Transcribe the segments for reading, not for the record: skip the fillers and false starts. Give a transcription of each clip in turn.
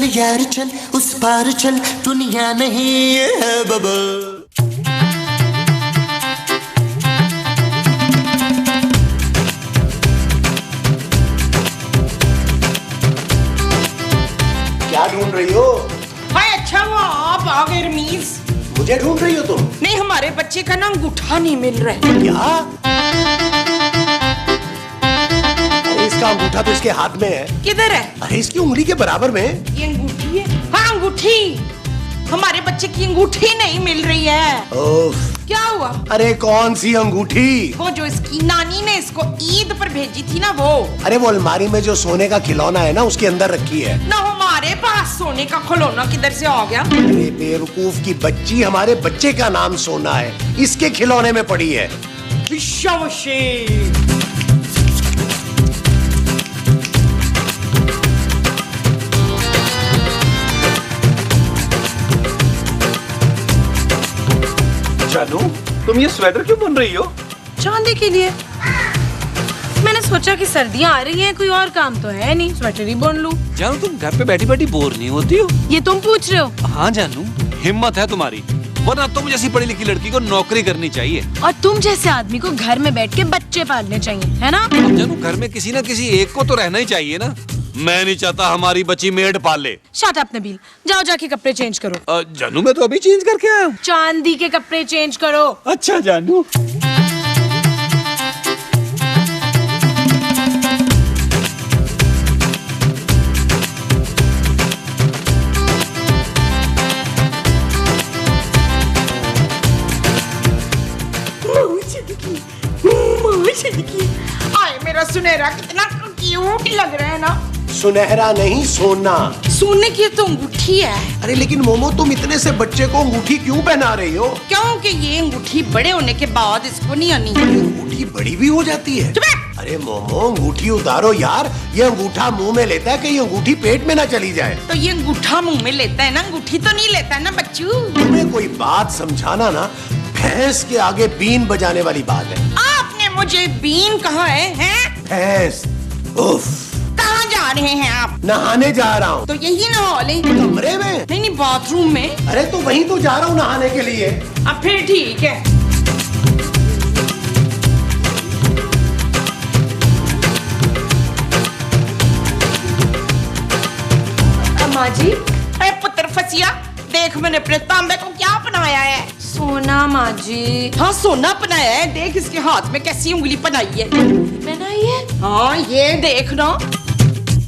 यार चल उस पार चल, दुनिया नहीं है बबल। क्या ढूंढ रही हो? हाय अच्छा वो आप आ गए रमीज। मुझे ढूंढ रही हो तुम? नहीं, हमारे बच्चे का ना अंगूठा नहीं मिल रहा है। क्या? अरे इसका अंगूठा तो इसके हाथ में है। किधर है? अरे इसकी उंगली के बराबर में। ये अंगूठी है? हाँ अंगूठी। हमारे बच्चे की अंगूठी नहीं मिल रही है। ओफ, क्या हुआ? अरे कौन सी अंगूठी? वो जो इसकी नानी ने इसको ईद पर भेजी थी ना वो। अरे वो अलमारी में जो सोने का खिलौना है ना उसके अंदर रखी है ना। हमारे पास सोने का खिलौना किधर से आ गया? अरे बेवकूफ की बच्ची, हमारे बच्चे का नाम सोना है, इसके खिलौने में पड़ी है। जानू, तुम ये स्वेटर क्यों बुन रही हो? चांदी के लिए। मैंने सोचा कि सर्दियाँ आ रही हैं, कोई और काम तो है नहीं, स्वेटर ही बुन लूं। जानू तुम घर पे बैठी बैठी बोर नहीं होती हो? ये तुम पूछ रहे हो? हाँ जानू, हिम्मत है तुम्हारी, वरना तुम जैसी पढ़ी लिखी लड़की को नौकरी करनी चाहिए। और तुम जैसे आदमी को घर में बैठ के बच्चे पालने चाहिए, है ना? जानू घर में किसी न किसी एक को तो रहना ही चाहिए ना। मैं नहीं चाहता हमारी बच्ची मेड पाले। शट अप नबील, जाओ जाके कपड़े चेंज करो। जानू मैं तो अभी चेंज करके आया हूँ। चांदी के कपड़े चेंज करो। अच्छा जानू। आए मेरा सुनहरा, कितना क्यूट लग रहा है ना। सुनहरा नहीं, सोना। सोने की तो अंगूठी है। अरे लेकिन मोमो, तुम इतने से बच्चे को अंगूठी क्यों पहना रही हो? क्योंकि ये अंगूठी बड़े होने के बाद इसको नहीं आनी। अंगूठी बड़ी भी हो जाती है। अरे मोमो, अंगूठी उतारो यार, ये अंगूठा मुंह में लेता है, कहीं अंगूठी पेट में ना चली जाए। तो ये अंगूठा मुंह में लेता है ना, अंगूठी तो नहीं लेता है ना बच्चू। तुम्हें कोई बात समझाना ना, भैंस के आगे बीन बजाने वाली बात है। आपने मुझे बीन कहा है? भैंस। उफ। कहाँ जा रहे हैं आप? नहाने जा रहा हूँ। तो यही ना हॉले। कमरे में? नहीं बाथरूम में। अरे तो वहीं तो जा रहा हूँ नहाने के लिए। अब फिर ठीक है। अम्मा जी। अरे पुत्र फसिया, देख मैंने अपने तांबे को क्या बनाया है। सोना माँ जी। हाँ सोना बनाया है, देख इसके हाथ में कैसी उंगली बनाई है। बनाई है? हाँ ये देख ना।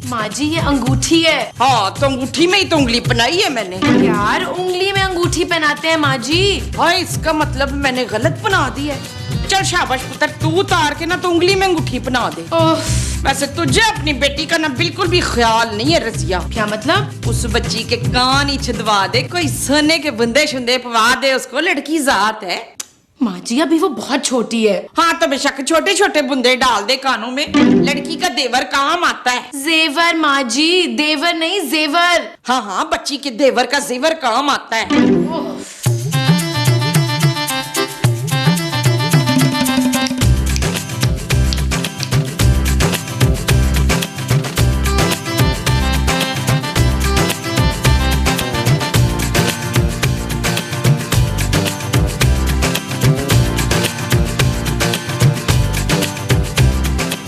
माँ जी ये अंगूठी है। हाँ तो अंगूठी में ही तो उंगली बनाई है मैंने। यार उंगली में अंगूठी पहनाते हैं माँ जी। हाँ इसका मतलब मैंने गलत बना दी है। चल शाबाश पुत्र, तू उतार के ना तो उंगली में अंगूठी बना दे। वैसे तुझे अपनी बेटी का ना बिल्कुल भी ख्याल नहीं है रजिया। क्या मतलब? उस बच्ची के कान ही छिदवा दे, कोई सोने के बुंदे शुंदे पवा दे उसको, लड़की जात है। माँ जी अभी वो बहुत छोटी है। हाँ तो बेशक छोटे छोटे बुंदे डाल दे कानों में, लड़की का देवर काम आता है। जेवर माँ जी, देवर नहीं जेवर। हाँ हाँ बच्ची के देवर का जेवर काम आता है।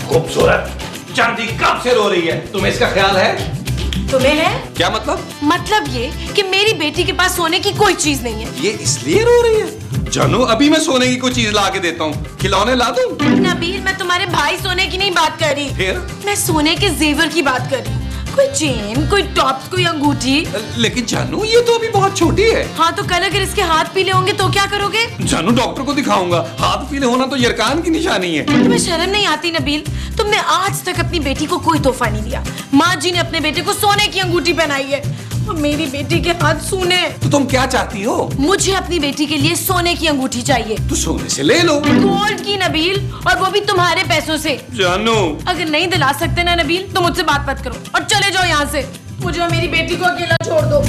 खूबसूरत चांदी कब से रो रही है, तुम्हें इसका ख्याल है? तुम्हें है? क्या मतलब? मतलब ये कि मेरी बेटी के पास सोने की कोई चीज नहीं है। ये इसलिए रो रही है? जानू अभी मैं सोने की कोई चीज ला के देता हूँ, खिलौने ला दूं? नबील मैं तुम्हारे भाई सोने की नहीं बात कर रही। फिर? मैं सोने के जेवर की बात कर रही हूँ। कोई चेन, कोई टॉप्स, कोई अंगूठी। लेकिन जानू ये तो अभी बहुत छोटी है। हाँ तो कल अगर इसके हाथ पीले होंगे तो क्या करोगे? जानू डॉक्टर को दिखाऊंगा, हाथ पीले होना तो यरकान की निशानी है। तुम्हें शर्म नहीं आती नबील? तुमने आज तक अपनी बेटी को कोई तोहफा नहीं दिया। माँ जी ने अपने बेटे को सोने की अंगूठी पहनाई है और मेरी बेटी के हाथ सूने। तो तुम क्या चाहती हो? मुझे अपनी बेटी के लिए सोने की अंगूठी चाहिए। तो सोने से ले लो। गोल्ड की नबील, और वो भी तुम्हारे पैसों से। जानू अगर नहीं दिला सकते ना नबील तो मुझसे बात मत करो और चले जाओ यहाँ से। मुझे और मेरी बेटी को अकेला छोड़ दो।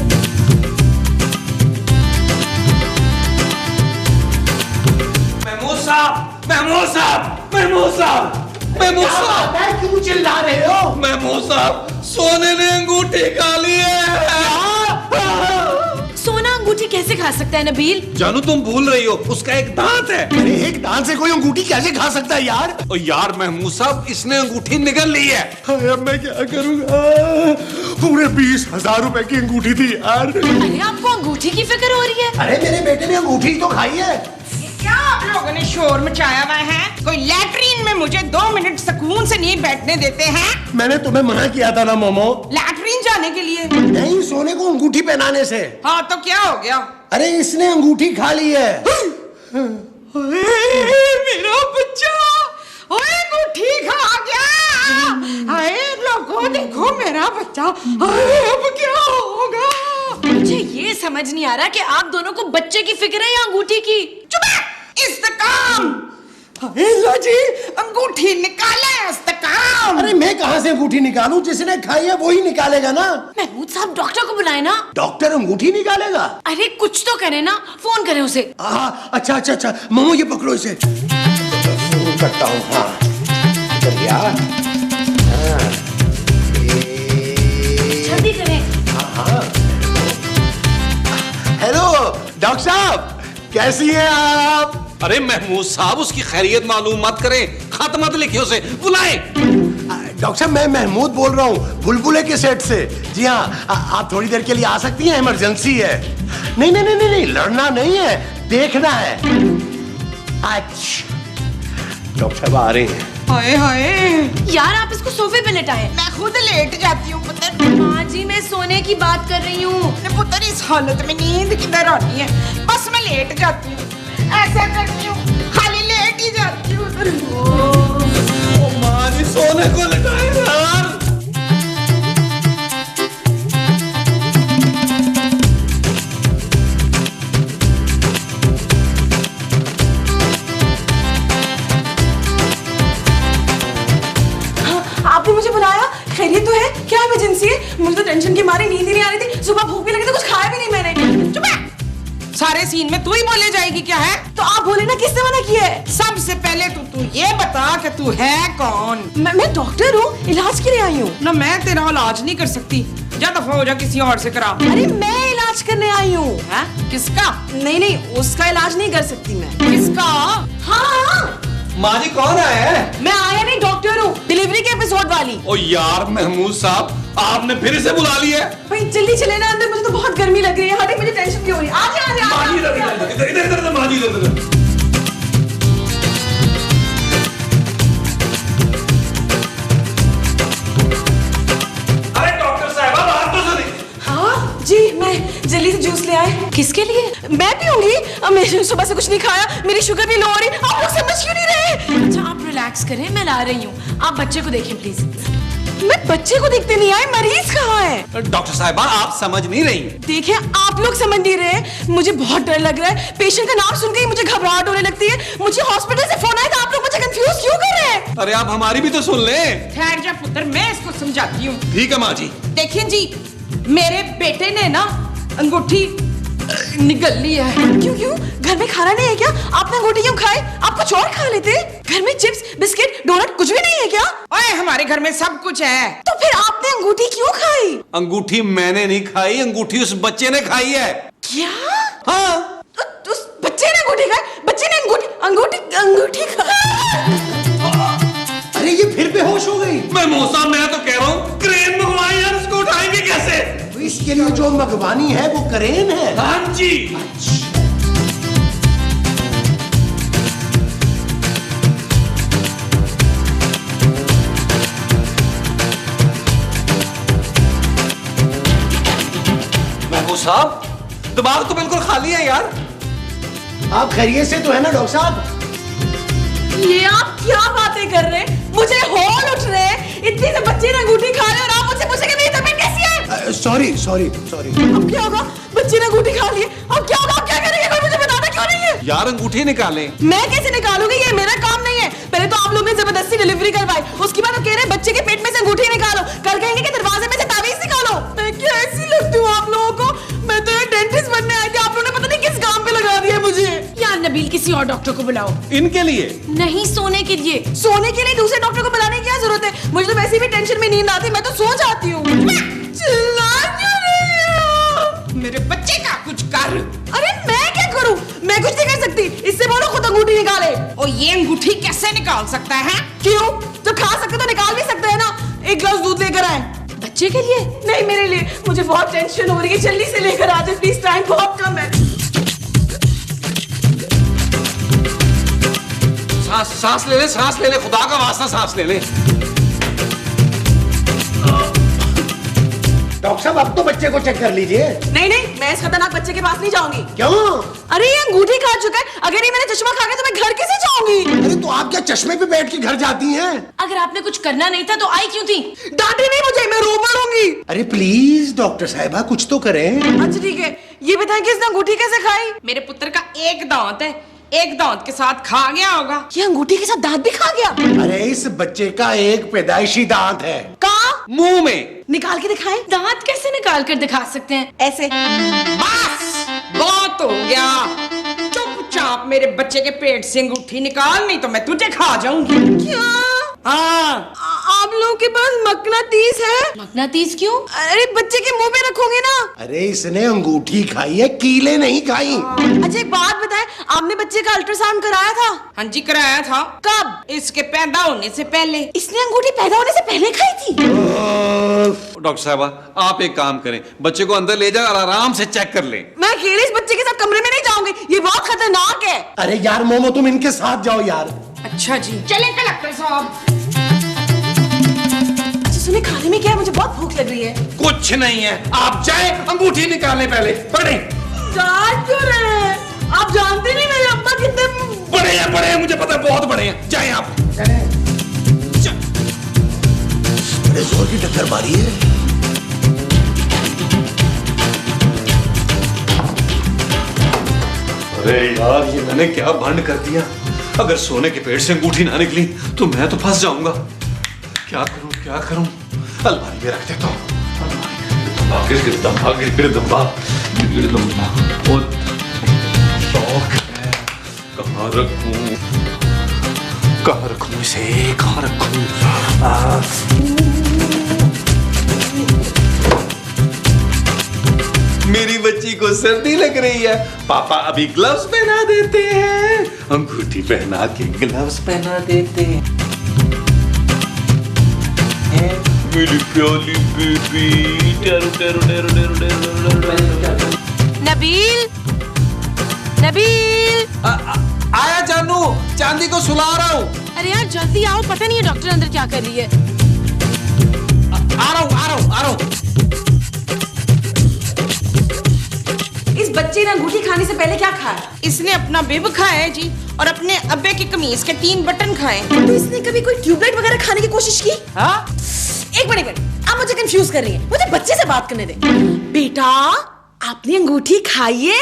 महमूद साहब, महमूद साहब, महमूद साहब, महमूद साहब, क्यों चिल्ला रहे हो? महमूद साहब, सोने ने अंगूठी खा ली है। कैसे खा सकता है नबील? जानू तुम भूल रही हो, उसका एक दांत है। अरे एक दांत से कोई अंगूठी कैसे खा सकता है यार? ओ यार महमूद साहब, इसने अंगूठी निगल ली है। हाय, अब मैं क्या करूंगा? पूरे 20,000 रुपए की अंगूठी थी यार। अरे आपको अंगूठी की फिक्र हो रही है? अरे मेरे बेटे ने अंगूठी तो खाई है। क्या आप लोगों ने शोर मचाया हुआ है? कोई लैट्रीन में मुझे 2 मिनट सुकून से नहीं बैठने देते हैं? मैंने तुम्हें मना किया था ना मोमो। लैट्रीन जाने के लिए? नहीं, सोने को अंगूठी पहनाने से। हाँ तो क्या हो गया? अरे इसने अंगूठी खा ली है। मेरा बच्चा अंगूठी खा गया। हाय लोगों देखो मेरा बच्चा। अब क्या होगा? मुझे ये समझ नहीं आ रहा कि आप दोनों को बच्चे की फिक्र है या अंगूठी की। चुप है, इस्तेकाम। हाय लो जी, अंगूठी निकाले इस्तेकाम। अरे मैं कहाँ से अंगूठी निकालूं? जिसने खाई है वही निकालेगा ना। महमूद साहब डॉक्टर को बुलाए ना। डॉक्टर अंगूठी निकालेगा? अरे कुछ तो करे ना, फोन करें उसे। अच्छा अच्छा अच्छा, मोमो ये पकड़ो इसे। फोन करता हूँ। हाँ इधर गया। हाँ, जल्दी करें। हेलो डॉक्टर साहब, कैसी हैं आप? अरे महमूद साहब, उसकी खैरियत मालूम मत करें, खत मत लिखे उसे, बुलाए। डॉक्टर साहब मैं महमूद बोल रहा हूँ, बुलबुले के सेट से। जी हाँ, आप थोड़ी देर के लिए आ सकती हैं? इमरजेंसी है। नहीं नहीं नहीं नहीं, नहीं लड़ना नहीं है, देखना है। अच्छा डॉक्टर साहब आ रहे हैं। हाय हाय, यार आप इसको सोफे पे लेटाएं। मैं खुद लेट जाती हूँ पुत्र। माँ जी मैं सोने की बात कर रही हूँ। पुत्र इस हालत में नींद किधर आनी है? बस मैं लेट जाती हूँ, ऐसा करती हूँ, खाली लेट ही जाती हूँ। माँ जी सोने को लटाए यार। आपने मुझे बुलाया? खैरियत तो है? क्या इमरजेंसी है? मुझे तो टेंशन की मारी नींद ही नहीं आ रही थी। सुबह भूख भी लगी थी, कुछ खाया भी नहीं मैंने। चुप है, सारे सीन में तू ही बोले जाएगी क्या है? तो आप बोले ना, किसने मना किया है? सबसे पहले तू ये बता कि तू है कौन? मैं डॉक्टर हूँ, इलाज के लिए आई हूँ। ना मैं तेरा इलाज नहीं कर सकती, जा दफा हो जा, किसी और से करा। अरे मैं इलाज करने आई हूँ। हैं? किसका? नहीं, उसका इलाज नहीं कर सकती मैं। किसका? हाँ, माँ जी कौन आया है? मैं आया नहीं, डॉक्टर हूँ, डिलीवरी के एपिसोड वाली। ओ यार महमूद साहब, आपने फिर इसे बुला लिया है। भाई जल्दी चले ना अंदर, मुझे तो बहुत गर्मी लग रही है। हटे, मुझे टेंशन क्यों हो रही है? आजा आजा माँ जी इधर आजा। इधर इधर इधर इधर, माँ जी इधर इधर। अरे डॉक्टर साहब बात तो सुनिए। हाँ जी, मैं जल्दी से जूस ले आए। किसके लिए? मैं पीऊंगी। अब मैंने सुबह से कुछ नहीं खाया, मेरी शुगर भी लो हो रही। आप लोग समझ क्यों नहीं रहे? अच्छा आप रिलैक्स करें, मैं ला रही हूँ। आप बच्चे को देखें प्लीज। मैं बच्चे को देखते नहीं आए, मरीज कहाँ है? डॉक्टर साहबा आप समझ नहीं रही। देखिए आप लोग समझ नहीं रहे, मुझे बहुत डर लग रहा है। पेशेंट का नाम सुनकर ही मुझे घबराहट होने लगती है। मुझे हॉस्पिटल से फोन आया था, आप लोग मुझे कंफ्यूज क्यों कर रहे हैं? अरे आप हमारी भी तो सुन लें। ठहर जा पुत्र, मैं इसको समझाती हूँ। ठीक है माँ जी। देखिए जी, मेरे बेटे ने ना अंगूठी निगल ली है। क्यों? घर में खाना नहीं है क्या? आपने अंगूठी क्यों खाए? आप कुछ और खा लेते। घर में चिप्स, बिस्किट, डोनट कुछ भी नहीं है क्या? ओए हमारे घर में सब कुछ है। तो फिर आपने अंगूठी क्यों खाई? अंगूठी मैंने नहीं खाई, अंगूठी उस बच्चे ने खाई है। क्या? हाँ तो उस बच्चे ने अंगूठी खाई? बच्चे ने अंगूठी खाई? अरे ये फिर बेहोश हो गई। मैं मौसा, मैं तो कह रहा हूँ क्रेन मंगवाई यार, इसको उठाएंगे कैसे? तो इसके लिए जो मगवानी है वो करेन है। हाँ जी। महबूब साहब दिमाग तो बिल्कुल खाली है यार। आप खैरियत से तो है ना डॉक्टर साहब? ये आप क्या बातें कर रहे हैं? मुझे होल उठ रहे हैं। इतनी से बच्चे ने अंगूठी खा ली और आप मुझसे पूछे कि मेरी तबीयत कैसी है? सॉरी। अब क्या होगा? बच्चे ने अंगूठी खा ली है, अब क्या होगा? आप क्या करेंगे? कोई मुझे बताना क्यों नहीं है? यार अंगूठी निकालें। मैं कैसे निकालूंगी? ये मेरा काम नहीं है। पहले तो आप लोगों ने जबरदस्ती डिलीवरी करवाई, उसके बाद वो कह रहे हैं बच्चे के पेट में से अंगूठी निकालो, कल कहेंगे कि दरवाजे में से तावीज निकालो। मैं क्या ऐसी लगती हूँ आप लोगों को? मैं तो एक डेंटिस्ट बनने आई थी, आप लोगों ने पता नहीं किस काम पे लगा दिया मुझे। यार नबील किसी और डॉक्टर को बुलाओ। इनके लिए नहीं, सोने के लिए। सोने के लिए दूसरे डॉक्टर को बुलाने की क्या जरूरत है? मुझे तो वैसे भी टेंशन में नींद आती, मैं तो सो जाती हूँ। चिल्ला क्यों रही हो? मेरे बच्चे का कुछ कर। और ये अंगूठी कैसे निकाल सकता है? क्यों? जब खा सकते तो निकाल भी सकते हैं ना। एक गिलास दूध लेकर आए। बच्चे के लिए? नहीं, मेरे लिए। मुझे बहुत टेंशन हो रही है, जल्दी से लेकर आ जाए प्लीज, टाइम बहुत कम है। सांस ले ले, खुदा का वास्ता सांस ले ले। डॉक्टर साहब अब तो बच्चे को चेक कर लीजिए। नहीं नहीं, मैं इस खतरनाक बच्चे के पास नहीं जाऊंगी। क्यों? अरे ये अंगूठी खा चुका है, अगर ये मैंने चश्मा खा गया तो मैं घर कैसे जाऊंगी? अरे तो आप क्या चश्मे पे बैठ के घर जाती हैं? अगर आपने कुछ करना नहीं था तो आई क्यों थी? डांटे नहीं मुझे, मैं रो पड़ूंगी। अरे प्लीज डॉक्टर साहिबा कुछ तो करें। अच्छा ठीक है, ये बताएं कि इसने अंगूठी कैसे खाई? मेरे पुत्र का एक दांत है, एक दांत के साथ खा गया होगा। ये अंगूठी के साथ दांत भी खा गया? अरे इस बच्चे का एक पैदाइशी दांत है। कहाँ? मुंह में। निकाल के दिखाएं। दांत कैसे निकाल कर दिखा सकते हैं? ऐसे। बस बहुत हो गया, चुपचाप मेरे बच्चे के पेट से अंगूठी निकाल, नहीं तो मैं तुझे खा जाऊंगी। क्या? हाँ, आप लोगों के पास मकनातीस है? मकनातीस क्यों? अरे बच्चे के मुंह में रखोगे ना। अरे इसने अंगूठी खाई है, कीले नहीं खाई। अच्छा एक बात बताएं, आपने बच्चे का अल्ट्रासाउंड कराया था? हाँ जी कराया था। कब? इसके पैदा होने से पहले। इसने अंगूठी पैदा होने से पहले खाई थी? डॉक्टर साहबा आप एक काम करें, बच्चे को अंदर ले जाओ और आराम से चेक कर लें। मैं अकेले इस बच्चे के साथ कमरे में नहीं जाऊंगी, ये बहुत खतरनाक है। अरे यार मोमो तुम इनके साथ जाओ यार। अच्छा जी, चलें कलेक्टर साहब। अच्छा सुनिए, खाने में क्या है? मुझे बहुत भूख लग रही है। कुछ नहीं है, आप जाए अंगूठी निकालने पहले। बड़े डांट क्यों रहे हैं? आप जानते नहीं मेरे अब्बा कितने बड़े हैं, मुझे पता है बहुत बड़े हैं। जाए आप। बड़े जोर की टक्कर मारी है। अरे यार ये मैंने क्या भंड कर दिया। अगर सोने के पेट से अंगूठी ना निकली तो मैं तो फंस जाऊंगा। क्या करूं? अलमारी में रख देता हूं। और शौक है, कहाँ रखूं इसे? कहाँ रखूं? मेरी बच्ची को सर्दी लग रही है, पापा अभी ग्लव्स पहना देते हैं। अंगूठी पहना के ग्लव्स पहना देते हैं। मेरी प्यारी बेबी। नबील, नबील। आया जानू, चांदी को सुला रहा हूँ। अरे यार जल्दी आओ, पता नहीं है डॉक्टर अंदर क्या कर रही है। आ रहा हूँ। इस बच्चे ने अंगूठी खाने से पहले क्या खाया? इसने अपना बिब खाया है जी, और अपने अब्बे की कमीज के 3 बटन खाए। तो इसने कभी कोई ट्यूबलाइट वगैरह खाने की कोशिश की? हाँ? एक मिनट, आप मुझे कंफ्यूज कर रही हैं। मुझे बच्चे से बात करने दे। बेटा आपने अंगूठी खाई है?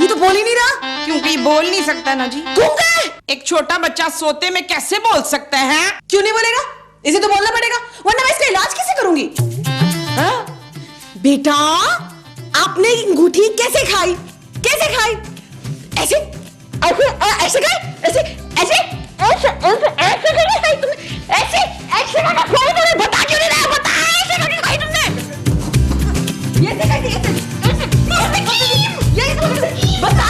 ये तो बोल ही नहीं रहा। क्योंकि बोल नहीं सकता ना जी। गूंगा है? एक छोटा बच्चा सोते में कैसे बोल सकता है? क्यों नहीं बोलेगा? इसे तो बोलना पड़ेगा, वरना मैं इसका इलाज कैसे करूंगी? हाँ? बेटा आपने अंगूठी कैसे खाई? कैसे खाई? ऐसे ऐसे खाई? ऐसे ऐसे ऐसे ऐसे करके खाई तुमने? ऐसे ऐसे करके खाई तुमने? बता क्यों नहीं रहा? बता, ऐसे करके खाई तुमने? ये ऐसे खाई थी, ये बता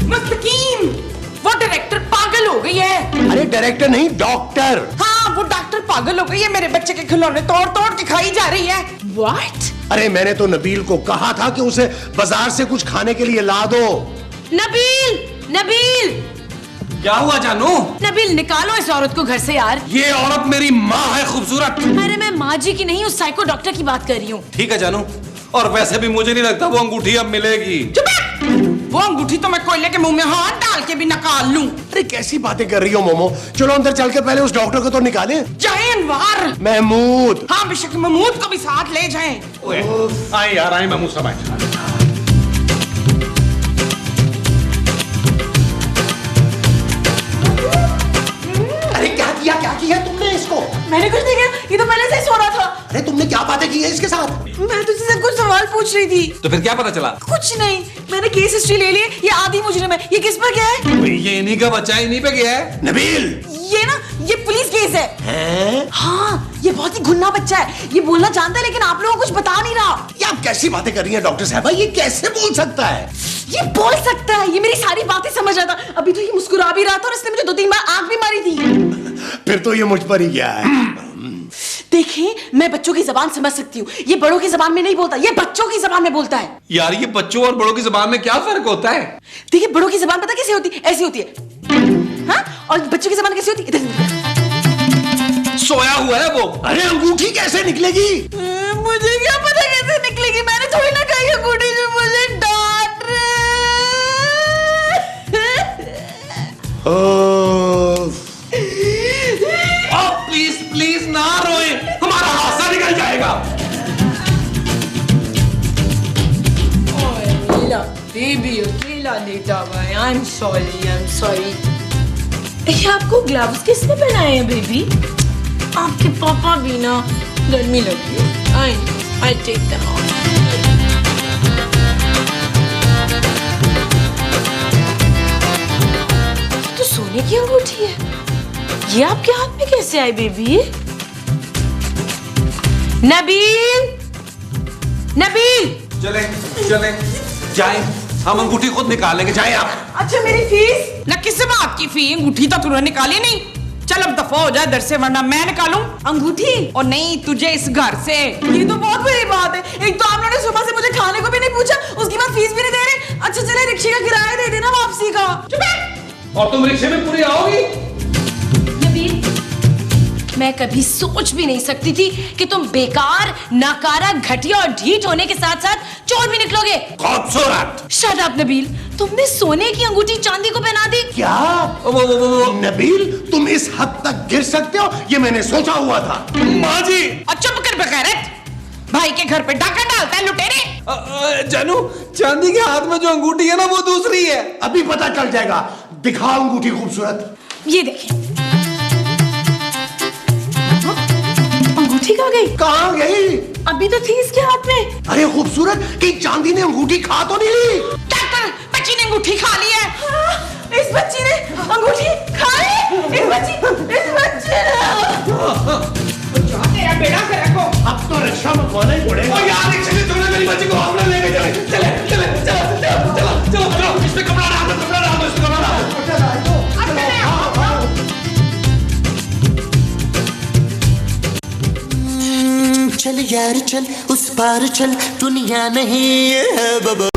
मुस्तकीम, वो डायरेक्टर पागल हो गई है। अरे डायरेक्टर नहीं, डॉक्टर। हाँ वो डॉक्टर पागल हो गई है, मेरे बच्चे के खिलौने तोड़ के खाई जा रही है। What? अरे मैंने तो नबील को कहा था कि उसे बाजार से कुछ खाने के लिए ला दो। नबील, नबील, क्या हुआ जानू? नबील निकालो इस औरत को घर से यार। ये औरत मेरी माँ है खूबसूरत। अरे मैं माँ जी की नहीं, उस साइको डॉक्टर की बात कर रही हूँ। ठीक है जानू, और वैसे भी मुझे नहीं लगता वो अंगूठी अब मिलेगी। वो अंगूठी तो मैं कोयले के मुंह में हाथ डाल के भी निकाल लूं। अरे कैसी बातें कर रही हो मोमो? चलो अंदर चल के पहले उस डॉक्टर को तो निकालें। जाए अनवार। महमूद। हाँ बेशक महमूद को भी साथ ले जाएं। आए यार आए, महमूद साहब आए। अरे क्या किया तुमने इसको? मैंने कुछ नहीं किया, ये तो पहले से ही सो रहा था। अरे तुमने क्या बातें की है इसके साथ? मैं तुझसे कुछ सवाल पूछ रही थी। तो फिर क्या पता चला? कुछ नहीं, मैंने केस हिस्ट्री ले ली है। ये आदि मुजरिम है। ये किस पर गया है? ये इन्हीं का बच्चा, इन्हीं पे गया है। नबील। ये ना ये पुलिस केस है। हैं? हाँ, ये बहुत ही घुन्ना बच्चा है, ये बोलना जानता है लेकिन आप लोगों को कुछ बता नहीं रहा। ये आप कैसी बातें कर रही हैं डॉक्टर साहबा, ये कैसे बोल सकता है? ये बोल सकता है, ये मेरी सारी बातें समझ रहा था। अभी तो ये मुस्कुरा भी रहा था और इसने मुझे 2-3 बार आंख भी मारी थी। फिर तो ये मुझ पर ही गया है। देखिए, मैं बच्चों की जबान समझ सकती हूँ, ये बड़ों की जबान में नहीं बोलता, ये बच्चों की जबान में बोलता है। यार ये बच्चों और बड़ों की जबान में क्या फर्क होता है? देखिए, बड़ों की जबान पता कैसे होती है? ऐसी होती है, हाँ? और बच्चों की जबान कैसी होती है? इधर। सोया हुआ है वो। अरे अंगूठी कैसे निकलेगी? मुझे क्या पता कैसे निकलेगी, मैंने थोड़ी ना कही अंगूठी जो मुझे डांट प्लीज प्लीज ना रोए, हमारा हादसा निकल जाएगा। बेबी अकेला लेटा हुआ है। I'm sorry. ये आपको ग्लव्स किसने पहनाए हैं बेबी? आपके पापा भी ना, गर्मी लगी है। I take them off. ये तो सोने की अंगूठी है। ये आपके हाथ में कैसे आई बेबी? नबील चले चले जाए, हम अंगूठी खुद निकालेंगे, जाए आप। अच्छा, मेरी फीस? ना किस बात की फी? अंगूठी तो तूने निकाली नहीं। चल अब दफा हो जाए दर से, वरना मैं निकालूं अंगूठी? और नहीं तुझे इस घर से। ये तो बहुत बुरी बात है। एक तो आप लोगों ने सुबह से मुझे खाने को भी नहीं पूछा, उसके बाद फीस भी नहीं दे रहे। अच्छा चले, रिक्शे का किराया दे देना वापसी का। और तुम रिक्शे में पूरी आओगी? नबील, मैं कभी सोच भी नहीं सकती थी कि तुम बेकार, नाकारा, घटिया और ढीठ होने के साथ साथ चोर भी निकलोगे। खूबसूरत। शट अप नबील, तुमने सोने की अंगूठी चांदी को पहना दी। क्या? नबील, तुम इस हद तक गिर सकते हो, ये मैंने सोचा हुआ था। माँ जी। और चुप कर बगैरत, भाई के घर पे डाका डालता है लुटेरे। जानू, चांदी के हाथ में जो अंगूठी है ना वो दूसरी है। अभी पता चल जाएगा, दिखाओ अंगूठी खूबसूरत। ये देखें, अंगूठी कहाँ गई? कहाँ गई? अभी तो थी इसके हाथ में। अरे खूबसूरत, कि चांदी ने अंगूठी खा तो नहीं ली? डॉक्टर, बच्ची ने अंगूठी खा ली है। हाँ, इस बच्ची ने अंगूठी खा ली। इस बच्ची ने तेरा बेड़ा कर रखो। अब तो रिक्शा में खोना ही पड़ेगा। ओ यार, रिक्शे से तुमने मेरी बच्ची को हमने लेके चले चले चले चलो इसमें कपड़ा डाल दो, कपड़ा डाल दो, इसमें कपड़ा डाल दो। चल यार चल, उस पार चल, दुनिया नहीं है बाबा।